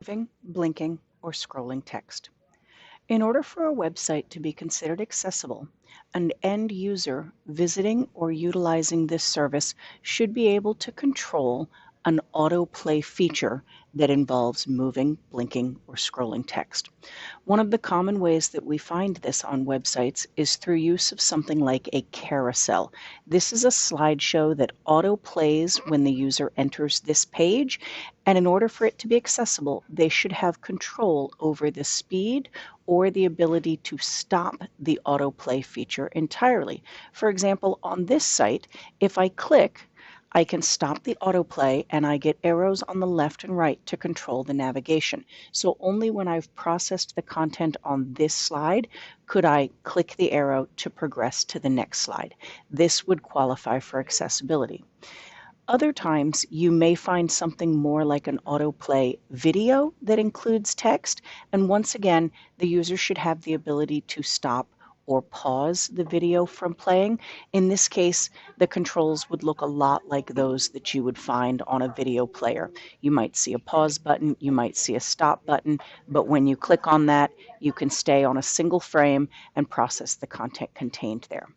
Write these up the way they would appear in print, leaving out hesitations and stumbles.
Moving, blinking, or scrolling text. In order for a website to be considered accessible, an end user visiting or utilizing this service should be able to control an autoplay feature that involves moving, blinking, or scrolling text. One of the common ways that we find this on websites is through use of something like a carousel. This is a slideshow that autoplays when the user enters this page, and in order for it to be accessible, they should have control over the speed or the ability to stop the autoplay feature entirely. For example, on this site, if I click, I can stop the autoplay and I get arrows on the left and right to control the navigation. So only when I've processed the content on this slide could I click the arrow to progress to the next slide. This would qualify for accessibility. Other times, you may find something more like an autoplay video that includes text, and once again, the user should have the ability to stop or pause the video from playing. In this case, the controls would look a lot like those that you would find on a video player. You might see a pause button, you might see a stop button, but when you click on that, you can stay on a single frame and process the content contained there.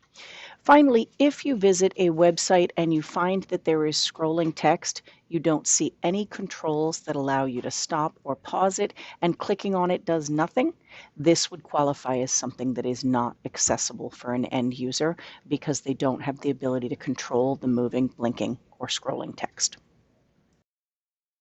Finally, if you visit a website and you find that there is scrolling text, you don't see any controls that allow you to stop or pause it, and clicking on it does nothing, this would qualify as something that is not accessible for an end user because they don't have the ability to control the moving, blinking, or scrolling text.